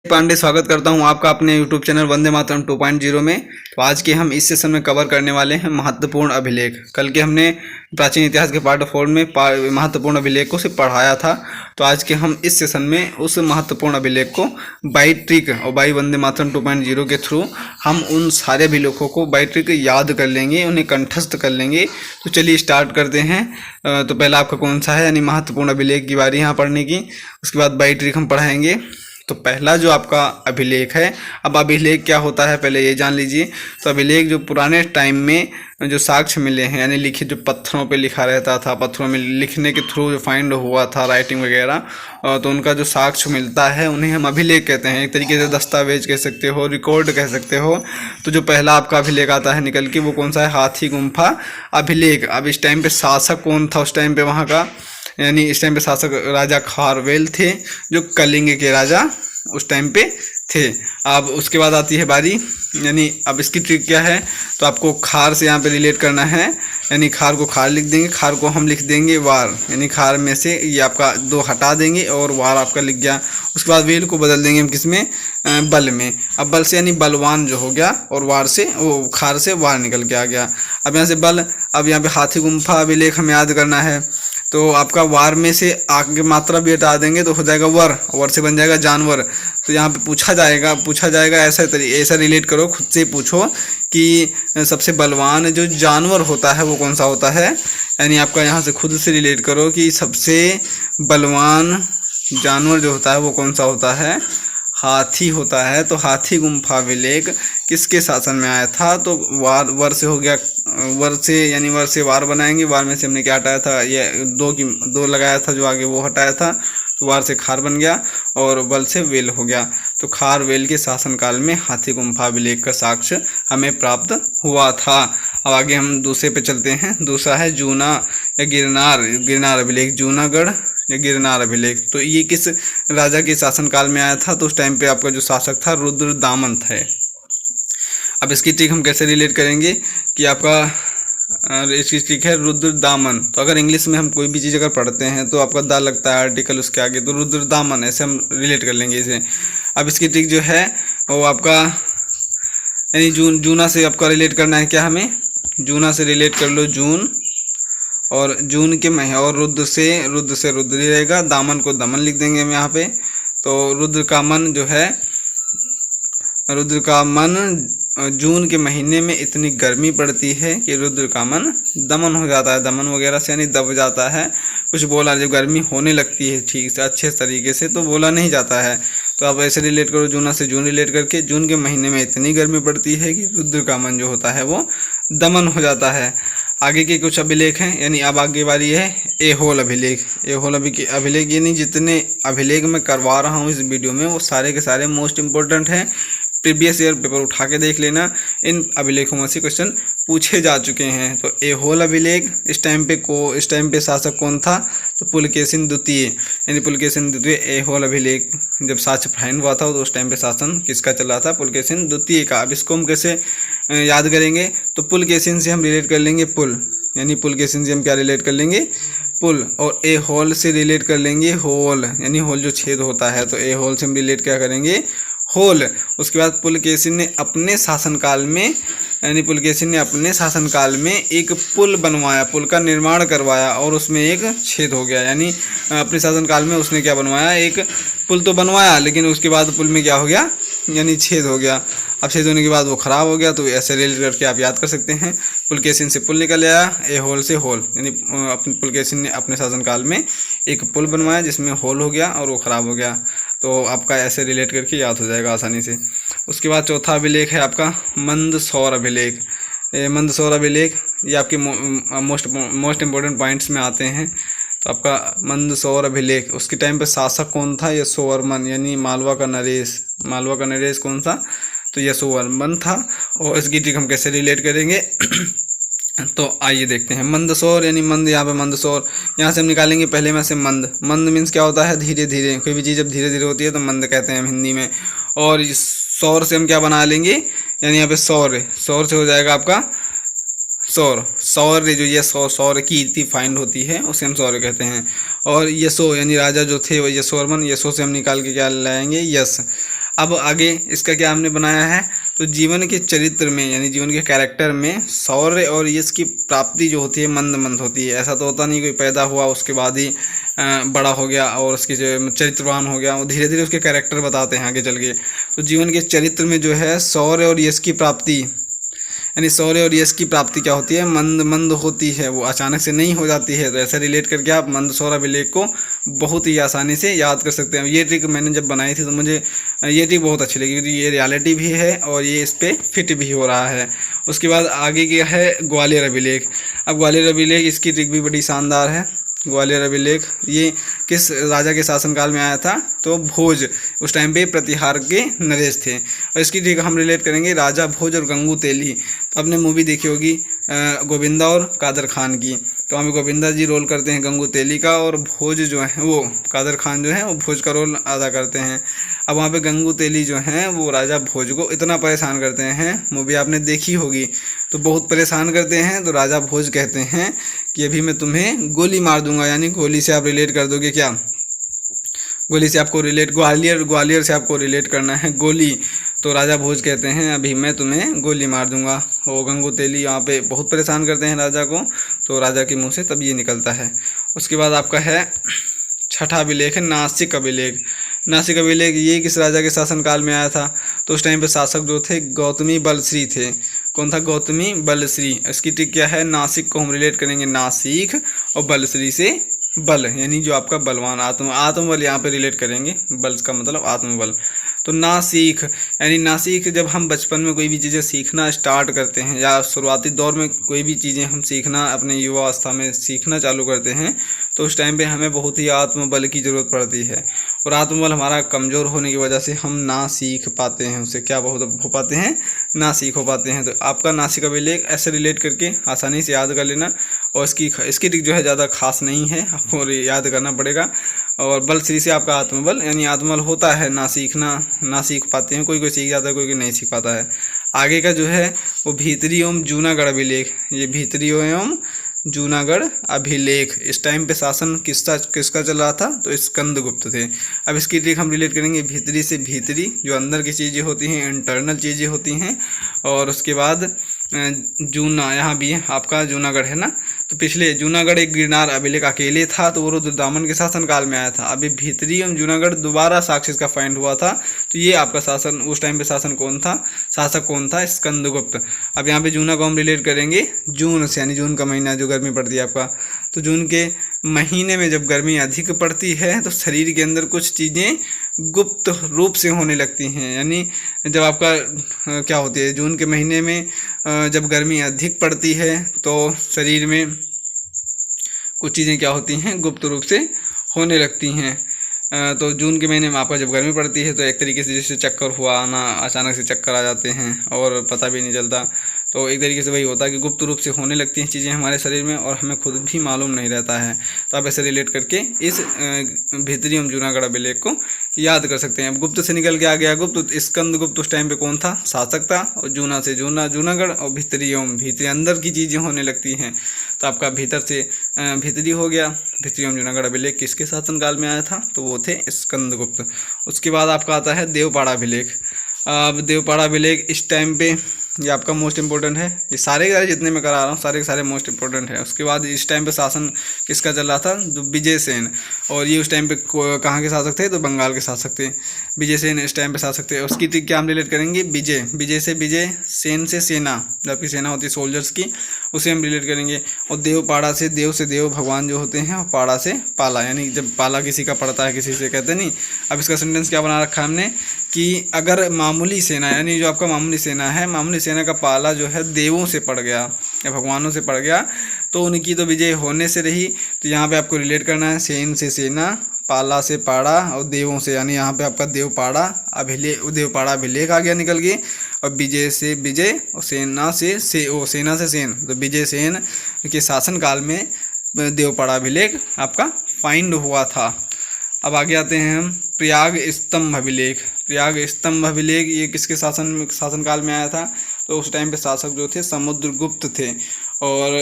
पांडे स्वागत करता हूं आपका अपने YouTube चैनल वंदे मातरम 2.0 में। तो आज के हम इस सेशन में कवर करने वाले हैं महत्वपूर्ण अभिलेख। कल के हमने प्राचीन इतिहास के पार्ट 4 में महत्वपूर्ण अभिलेखों से पढ़ाया था। तो आज के हम इस सेशन में उस महत्वपूर्ण अभिलेख को बाई ट्रिक और बाई वंदे मातरम 2.0 के थ्रू हम उन सारे अभिलेखों को बाई ट्रिक याद कर लेंगे, उन्हें कंठस्थ कर लेंगे। तो चलिए स्टार्ट करते हैं। तो पहला आपका कौन सा है, यानी महत्वपूर्ण अभिलेख की बारी यहाँ पढ़ने की। उसके बाद बाई ट्रिक हम पढ़ाएंगे। तो पहला जो आपका अभिलेख है, अब अभिलेख क्या होता है पहले ये जान लीजिए। तो अभिलेख जो पुराने टाइम में जो साक्ष्य मिले हैं, यानी लिखित जो पत्थरों पे लिखा रहता था, पत्थरों में लिखने के थ्रू जो फाइंड हुआ था राइटिंग वगैरह, तो उनका जो साक्ष्य मिलता है उन्हें हम अभिलेख कहते हैं। एक तरीके से दस्तावेज कह सकते हो, रिकॉर्ड कह सकते हो। तो जो पहला आपका अभिलेख आता है निकल के, वो कौन सा है, हाथी गुम्फा अभिलेख। अब इस टाइम पे शासक कौन था उस टाइम पे वहाँ का, यानी इस टाइम पे शासक राजा खारवेल थे, जो कलिंग के राजा उस टाइम पे थे। अब उसके बाद आती है बारी, यानी अब इसकी ट्रिक क्या है, तो आपको खार से यहाँ पे रिलेट करना है। यानी खार को खार लिख देंगे, खार को हम लिख देंगे वार, यानी खार में से ये आपका दो हटा देंगे और वार आपका लिख गया। उसके बाद वेल को बदल देंगे हम किस में, बल में। अब बल से यानी बलवान जो हो गया, और वार से वो खार से वार निकल के आ गया। अब यहाँ से बल, अब यहाँ पे हाथी गुम्फा अभिलेख हमें याद करना है। तो आपका वार में से आगे मात्रा भी हटा देंगे तो हो जाएगा वर, वर से बन जाएगा जानवर। तो यहाँ पे पूछा जाएगा ऐसा रिलेट करो, खुद से पूछो कि सबसे बलवान जो जानवर होता है वो कौन सा होता है। यानी आपका यहाँ से खुद से रिलेट करो कि सबसे बलवान जानवर जो होता है वो कौन सा होता है, हाथी होता है। तो हाथी गुम्फा अभिलेख किसके शासन में आया था, तो वर से हो गया, वर से यानी वर से वार बनाएंगे। वार में से हमने क्या हटाया था, ये दो लगाया था जो आगे, वो हटाया था। तो वार से खार बन गया और बल से वेल हो गया। तो खार वेल के शासनकाल में हाथी गुम्फा अभिलेख का साक्ष्य हमें प्राप्त हुआ था। अब आगे हम दूसरे पे चलते हैं। दूसरा है जूना या गिरनार अभिलेख, जूनागढ़ या गिरनार अभिलेख। तो ये किस राजा के शासनकाल में आया था, तो उस टाइम पे आपका जो शासक था रुद्रदामन था। अब इसकी ट्रिक हम कैसे रिलेट करेंगे कि आपका इसकी ट्रिक है रुद्रदामन। तो अगर इंग्लिश में हम कोई भी चीज़ अगर पढ़ते हैं तो आपका दा लगता है आर्टिकल उसके आगे, तो रुद्रदामन ऐसे हम रिलेट कर लेंगे इसे। अब इसकी ट्रिक जो है वो आपका यानी जूना से आपका रिलेट करना है। क्या हमें जूना से रिलेट कर लो, जून, और जून के महीने, और रुद्र से रुद्र ही रहेगा, दामन को दमन लिख देंगे हम यहाँ पे। तो रुद्र का मन जो है, रुद्र का मन जून के महीने में इतनी गर्मी पड़ती है कि रुद्र का मन दमन हो जाता है, दमन वगैरह से यानी दब जाता है। कुछ बोला, जब गर्मी होने लगती है ठीक से अच्छे तरीके से तो बोला नहीं जाता है। तो आप ऐसे रिलेट करो, जूना से जून रिलेट करके, जून के महीने में इतनी गर्मी पड़ती है कि रुद्र का मन जो होता है वो दमन हो जाता है। आगे के कुछ अभिलेख हैं, यानी अब आगे बारी है एहोल अभिलेख। एहोल अभिलेख यानी जितने अभिलेख मैं करवा रहा हूँ इस वीडियो में वो सारे के सारे मोस्ट इंपॉर्टेंट हैं। प्रीवियस ईयर पेपर उठा के देख लेना, इन अभिलेखों में से क्वेश्चन पूछे जा चुके हैं। तो एहोल अभिलेख, इस टाइम पे शासक कौन था, तो पुलकेशिन द्वितीय, यानी पुलकेशिन द्वितीय एहोल अभिलेख जब साक्ष्य फाइंड हुआ था तो उस टाइम पे शासन किसका चल रहा था, पुलकेशिन द्वितीय का। अब इसको हम कैसे याद करेंगे, तो पुलकेशिन से हम रिलेट कर लेंगे पुल, यानी पुलकेशिन से हम क्या रिलेट कर लेंगे, पुल। और ए होल से रिलेट कर लेंगे होल, यानी होल जो छेद होता है। तो ए होल से हम रिलेट क्या करेंगे, होल। उसके बाद पुलकेशिन ने अपने शासनकाल में, यानी पुलकेशिन ने अपने शासनकाल में एक पुल बनवाया, पुल का निर्माण करवाया और उसमें एक छेद हो गया। यानी अपने शासनकाल में उसने क्या बनवाया, एक पुल तो बनवाया, लेकिन उसके बाद पुल में क्या हो गया, यानी छेद हो गया। अब छेद होने के बाद वो ख़राब हो गया। तो ऐसे रिलेट करके आप याद कर सकते हैं, पुलकेशिन से पुल निकल आया, ए होल से होल, यानी अपने पुलकेशिन ने अपने शासनकाल में एक पुल बनवाया जिसमें होल हो गया और वो ख़राब हो गया। तो आपका ऐसे रिलेट करके याद हो जाएगा आसानी से। उसके बाद चौथा अभिलेख है आपका मंदसौर अभिलेख। मंदसौर अभिलेख ये आपके मोस्ट इम्पोर्टेंट पॉइंट्स में आते हैं। तो आपका मंदसौर अभिलेख, उसके टाइम पे शासक कौन था, यशोवर्मन, यानी मालवा का नरेश कौन सा, तो यशोवर्मन था। और इसकी ट्रिक हम कैसे रिलेट करेंगे तो आइए देखते हैं। मंदसौर यानी मंद, यहाँ पे मंदसौर, यहाँ से हम निकालेंगे पहले में से मंद। मंद मीन्स क्या होता है, धीरे धीरे, कोई भी चीज़ जब धीरे धीरे होती है तो मंद कहते हैं हम हिंदी में। और इस सौर से हम क्या बना लेंगे, यानी यहाँ पे सौर, सौर से हो जाएगा आपका सौर्य, जो ये सौर्य कीर्ति फाइंड होती है उसे हम सौर्य कहते हैं। और यशो यानी राजा जो थे वो यशोवर्मन, यशो से हम निकाल के क्या लाएंगे, यश। अब आगे इसका क्या हमने बनाया है, तो जीवन के चरित्र में यानी जीवन के कैरेक्टर में शौर्य और यश की प्राप्ति जो होती है मंद मंद होती है। ऐसा तो होता नहीं कोई पैदा हुआ उसके बाद ही बड़ा हो गया और उसके जो चरित्रवान हो गया, वो धीरे धीरे उसके कैरेक्टर बताते हैं आगे चल के। तो जीवन के चरित्र में जो है शौर्य और यश की प्राप्ति, यानी शौर्य और यश की प्राप्ति क्या होती है, मंद मंद होती है, वो अचानक से नहीं हो जाती है। तो ऐसे रिलेट करके आप मंदसौर अभिलेख को बहुत ही आसानी से याद कर सकते हैं। ये ट्रिक मैंने जब बनाई थी तो मुझे ये ट्रिक बहुत अच्छी लगी, क्योंकि ये रियलिटी भी है और ये इस पर फिट भी हो रहा है। उसके बाद आगे क्या है, ग्वालियर अभिलेख। अब ग्वालियर अभिलेख इसकी ट्रिक भी बड़ी शानदार है। ग्वालियर अभिलेख ये किस राजा के शासनकाल में आया था, तो भोज, उस टाइम पे प्रतिहार के नरेश थे। और इसकी ट्रिक हम रिलेट करेंगे राजा भोज और गंगू तेली। तो आपने मूवी देखी होगी गोविंदा और कादर खान की, तो हमें गोविंदा जी रोल करते हैं गंगू तेली का और भोज जो है वो कादर खान जो है वो भोज का रोल अदा करते हैं। अब वहाँ पे गंगू तेली जो हैं वो राजा भोज को इतना परेशान करते हैं, मूवी आपने देखी होगी, तो बहुत परेशान करते हैं। तो राजा भोज कहते हैं कि अभी मैं तुम्हें गोली मार दूंगा, यानी गोली से आप रिलेट कर दोगे क्या, गोली से आपको रिलेट, ग्वालियर से आपको रिलेट करना है गोली। तो राजा भोज कहते हैं अभी मैं तुम्हें गोली मार दूंगा। वो गंगू तेली यहाँ पे बहुत परेशान करते हैं राजा को, तो राजा के मुंह से तब ये निकलता है। उसके बाद आपका है छठा अभिलेख है नासिक अभिलेख। नासिक अभिलेख ये किस राजा के शासनकाल में आया था, तो उस टाइम पे शासक जो थे गौतमी बलश्री थे। कौन था, गौतमी बलश्री। इसकी ट्रिक क्या है, नासिक को हम रिलेट करेंगे नासिक और बलश्री से बल, यानी जो आपका बलवान आत्मबल यहाँ पे रिलेट करेंगे, बल का मतलब आत्मबल। तो नासिक यानी नासिक, जब हम बचपन में कोई भी चीज़ें सीखना स्टार्ट करते हैं या शुरुआती दौर में कोई भी चीज़ें हम सीखना अपने युवा अवस्था में सीखना चालू करते हैं, तो उस टाइम पे हमें बहुत ही आत्मबल की ज़रूरत पड़ती है। और आत्मबल हमारा कमज़ोर होने की वजह से हम ना सीख पाते हैं, उससे क्या बहुत हो पाते हैं, ना सीख हो पाते हैं। तो आपका नासिक अभिलेख ऐसे रिलेट करके आसानी से याद कर लेना। और इसकी ट्रिक जो है ज़्यादा खास नहीं है, आपको याद करना पड़ेगा। और बलश्री से आपका आत्मबल, यानी आत्मबल होता है, ना सीख पाते हैं, कोई सीख जाता है, कोई नहीं सीख पाता है। आगे का जो है वो भीतरी एवं जूनागढ़ अभिलेख। ये भीतरी एवं जूनागढ़ अभिलेख, इस टाइम पे शासन किसका चल रहा था, तो स्कंदगुप्त थे। अब इसकी ट्रिक हम रिलेट करेंगे भीतरी से भीतरी, जो अंदर की चीज़ें होती हैं, इंटरनल चीज़ें होती हैं। और उसके बाद जूना, यहाँ भी है आपका जूनागढ़ है ना, तो पिछले जूनागढ़ एक गिरनार अभिलेख अकेले था, तो वो रुद्रदामन के शासनकाल में आया था। अभी भीतरी एवं जूनागढ़ दोबारा साक्ष्य का फाइंड हुआ था, तो ये आपका शासन, उस टाइम पे शासक कौन था, स्कंदगुप्त। अब यहाँ पे जूना को हम रिलेट करेंगे जून से, यानी जून का महीना जो गर्मी पड़ती है आपका। तो जून के महीने में जब गर्मी अधिक पड़ती है तो शरीर के अंदर कुछ चीज़ें गुप्त रूप से होने लगती हैं, यानी जब आपका क्या होती है, जून के महीने में जब गर्मी अधिक पड़ती है तो शरीर में कुछ चीज़ें क्या होती हैं, गुप्त रूप से होने लगती हैं। तो जून के महीने में आपका जब गर्मी पड़ती है तो एक तरीके से जैसे चक्कर हुआ आना, अचानक से चक्कर आ जाते हैं और पता भी नहीं चलता। तो एक तरीके से वही होता है कि गुप्त रूप से होने लगती हैं चीज़ें हमारे शरीर में और हमें खुद भी मालूम नहीं रहता है। तो आप ऐसे रिलेट करके इस भीतरी एवं जूनागढ़ अभिलेख को याद कर सकते हैं। अब गुप्त से निकल के आ गया गुप्त, स्कंदगुप्त उस टाइम पे कौन था, शासक था। और जूना से जूनागढ़ और भीतरी अंदर की चीज़ें होने लगती हैं, तो आपका भीतर से भीतरी हो गया। भीतरी एवं जूनागढ़ अभिलेख किसके शासनकाल में आया था, तो वो थे स्कंदगुप्त। उसके बाद आपका आता है देवपाड़ा अभिलेख। अब देवपाड़ा अभिलेख इस टाइम पे ये आपका मोस्ट इंपॉर्टेंट है, ये सारे के सारे जितने मैं करा रहा हूँ सारे के सारे मोस्ट इंपॉर्टेंट है। उसके बाद इस टाइम पे शासन किसका चल रहा था, जो विजय सेन, और ये उस टाइम पे कहाँ के शासक थे, तो बंगाल के शासक थे। विजय सेन इस टाइम पे शासक थे। उसकी ट्रिक क्या हम रिलेट करेंगे, विजय से विजय, सेन से सेना, जबकि सेना होती है सोल्जर्स की, उसे हम रिलेट करेंगे। और देवपाड़ा से देव भगवान जो होते हैं, और पाड़ा से पाला, यानी जब पाला किसी का पड़ता है किसी से कहते नहीं। अब इसका सेंटेंस क्या बना रखा है हमने कि अगर मामूली सेना, यानी जो आपका मामूली सेना है, मामूली सेना का पाला जो है देवों से पड़ गया या भगवानों से पड़ गया, तो उनकी तो विजय होने से रही। तो यहाँ पे आपको रिलेट करना है सेन से सेना, पाला से पाड़ा और देवों से, यानी यहाँ पे आपका देवपाड़ा अभिलेख आ गया निकल के। और विजय से विजय और सेना से सेन, तो विजय सेन के शासनकाल में देवपाड़ा अभिलेख आपका फाइंड हुआ था। अब आगे आते हैं हम प्रयाग स्तंभ अभिलेख। प्रयाग स्तंभ अभिलेख ये किसके शासनकाल में आया था, तो उस टाइम पे शासक जो थे समुद्रगुप्त थे। और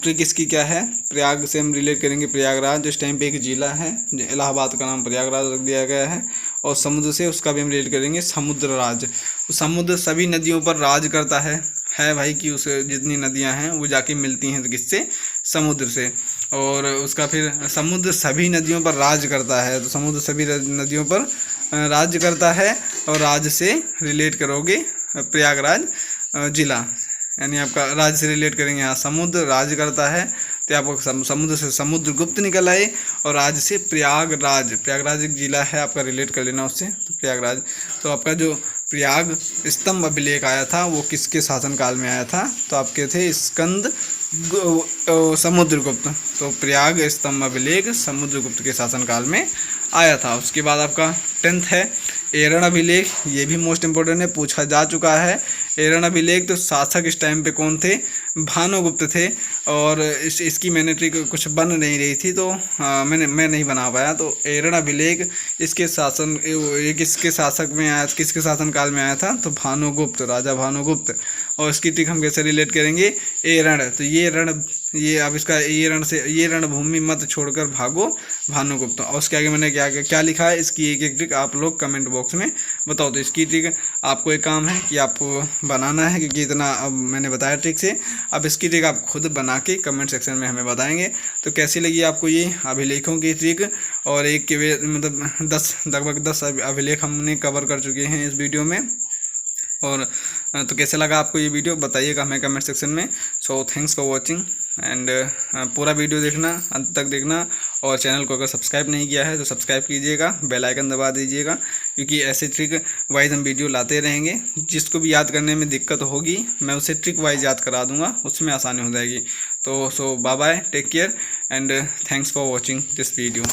ट्रिक इसकी क्या है, प्रयाग से हम रिलेट करेंगे प्रयागराज, जिस टाइम पे एक जिला है, इलाहाबाद का नाम प्रयागराज रख दिया गया है। और समुद्र से उसका भी हम रिलेट करेंगे समुद्र राज। तो समुद्र सभी नदियों पर राज करता है भाई कि उस जितनी नदियां हैं वो जाके मिलती हैं तो किससे, समुद्र से। और उसका फिर समुद्र सभी नदियों पर राज करता है, तो समुद्र सभी नदियों पर राज करता है। और राज से रिलेट करोगे प्रयागराज जिला, यानी आपका राज्य से रिलेट करेंगे। यहाँ समुद्र राज करता है तो आपको समुद्र से समुद्रगुप्त निकल आए, और राज्य से प्रयागराज एक जिला है आपका, रिलेट कर लेना उससे, तो प्रयागराज। तो आपका जो प्रयाग स्तंभ अभिलेख आया था वो किसके शासनकाल में आया था, तो आपके थे स्कंद समुद्रगुप्त। तो प्रयाग स्तंभ अभिलेख समुद्रगुप्त के शासनकाल में आया था। उसके बाद आपका 10th है एरण अभिलेख। ये भी मोस्ट इम्पोर्टेंट है, पूछा जा चुका है। एरण अभिलेख तो शासक इस टाइम पे कौन थे, भानुगुप्त थे। और इसकी मैंने ट्रिक कुछ बन नहीं रही थी तो मैं नहीं बना पाया। तो एरण अभिलेख इसके शासन ये किसके शासक में आया, किसके शासनकाल में आया था, तो भानुगुप्त, राजा भानुगुप्त। और इसकी ट्रिक हम कैसे रिलेट करेंगे, एरण, तो ये अब इसका ये रणभूमि मत छोड़कर भागो भानुगुप्त। और उसके आगे मैंने क्या लिखा है, इसकी एक ट्रिक आप लोग कमेंट बॉक्स में बताओ। तो इसकी ट्रिक आपको एक काम है कि आपको बनाना है, क्योंकि इतना अब मैंने बताया ट्रिक से। अब इसकी ट्रिक आप खुद बना के कमेंट सेक्शन में हमें बताएंगे। तो कैसी लगी आपको ये अभिलेखों की ट्रिक, और एक के मतलब लगभग 10 अभिलेख हमने कवर कर चुके हैं इस वीडियो में। और तो कैसे लगा आपको ये वीडियो बताइएगा हमें कमेंट सेक्शन में। So thanks for watching and पूरा वीडियो देखना, अंत तक देखना। और चैनल को अगर सब्सक्राइब नहीं किया है तो सब्सक्राइब कीजिएगा, बेल आइकन दबा दीजिएगा, क्योंकि ऐसे ट्रिक वाइज हम वीडियो लाते रहेंगे। जिसको भी याद करने में दिक्कत होगी मैं उसे ट्रिक वाइज याद करा दूंगा, उसमें आसानी हो जाएगी। तो bye bye, take care and thanks for watching this video.